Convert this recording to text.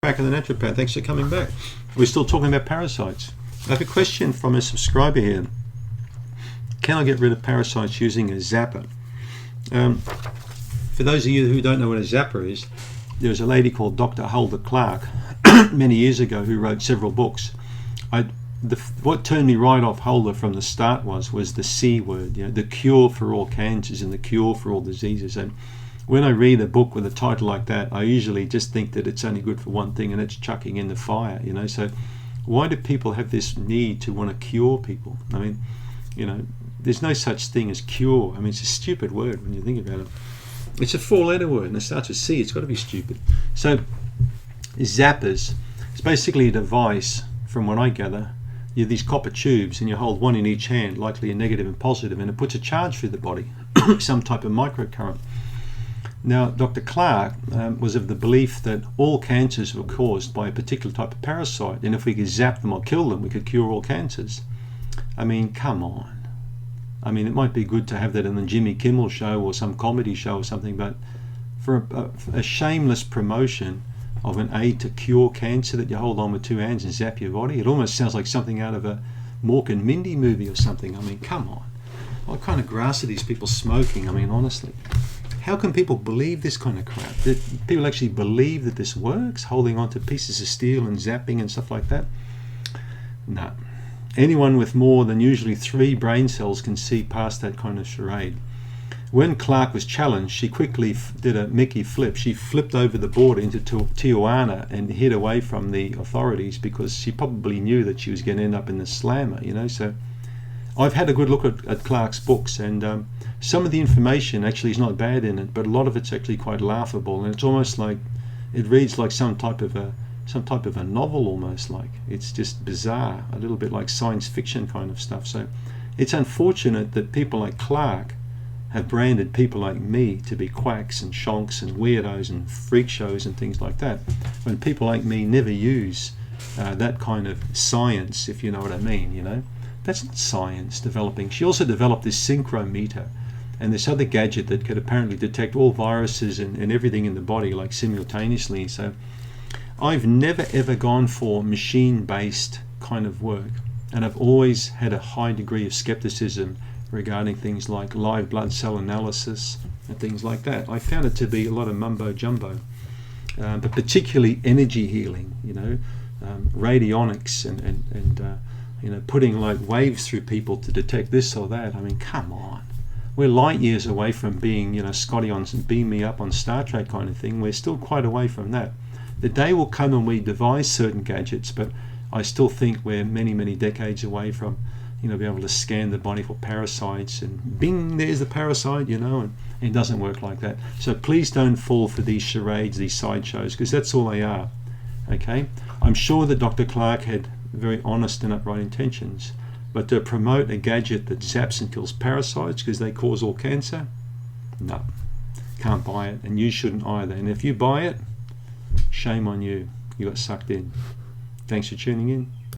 Back in the naturopath. Thanks for coming back. We're still talking about parasites. I have a question from a subscriber here. Can I get rid of parasites using a zapper? For those of you who don't know what a zapper is, there was a lady called Dr. Hulda Clark many years ago who wrote several books. What turned me right off Hulda from the start was the C word, the cure for all cancers and the cure for all diseases. And when I read a book with a title like that, I usually just think that it's only good for one thing, and it's chucking in the fire. So why do people have this need to want to cure people? I mean, there's no such thing as cure. I mean, it's a stupid word when you think about it. It's a four-letter word, and it starts with C. It's got to be stupid. So zappers, it's basically a device, from what I gather. You have these copper tubes, and you hold one in each hand, likely a negative and positive, and it puts a charge through the body, some type of microcurrent. Now, Dr. Clark was of the belief that all cancers were caused by a particular type of parasite, and if we could zap them or kill them, we could cure all cancers. I mean, come on. I mean, it might be good to have that in the Jimmy Kimmel show or some comedy show or something, but for a shameless promotion of an aid to cure cancer that you hold on with two hands and zap your body, it almost sounds like something out of a Mork and Mindy movie or something. I mean, come on. What kind of grass are these people smoking? I mean, honestly. How can people believe this kind of crap? That people actually believe that this works, holding on to pieces of steel and zapping and stuff like that? No. Anyone with more than usually 3 brain cells can see past that kind of charade. When Clark was challenged, she quickly did a Mickey flip. She flipped over the border into Tijuana and hid away from the authorities because she probably knew that she was going to end up in the slammer, So I've had a good look at Clark's books, and some of the information actually is not bad in it, but a lot of it's actually quite laughable, and it's almost like it reads like some type of a novel, almost like. It's just bizarre, a little bit like science fiction kind of stuff. So it's unfortunate that people like Clark have branded people like me to be quacks and shonks and weirdos and freak shows and things like that, when people like me never use that kind of science, if you know what I mean. That's not science developing. She also developed this synchrometer and this other gadget that could apparently detect all viruses and everything in the body, like simultaneously. So I've never ever gone for machine-based kind of work, and I've always had a high degree of skepticism regarding things like live blood cell analysis and things like that. I found it to be a lot of mumbo jumbo, but particularly energy healing, radionics and putting like waves through people to detect this or that. I mean, come on. We're light years away from being, Scotty on Beam Me Up on Star Trek kind of thing. We're still quite away from that. The day will come when we devise certain gadgets, but I still think we're many, many decades away from, being able to scan the body for parasites and bing, there's the parasite, and it doesn't work like that. So please don't fall for these charades, these sideshows, because that's all they are. Okay? I'm sure that Dr. Clark had very honest and upright intentions, but to promote a gadget that zaps and kills parasites because they cause all cancer, no, can't buy it, and you shouldn't either. And if you buy it, shame on you. You got sucked in. Thanks for tuning in.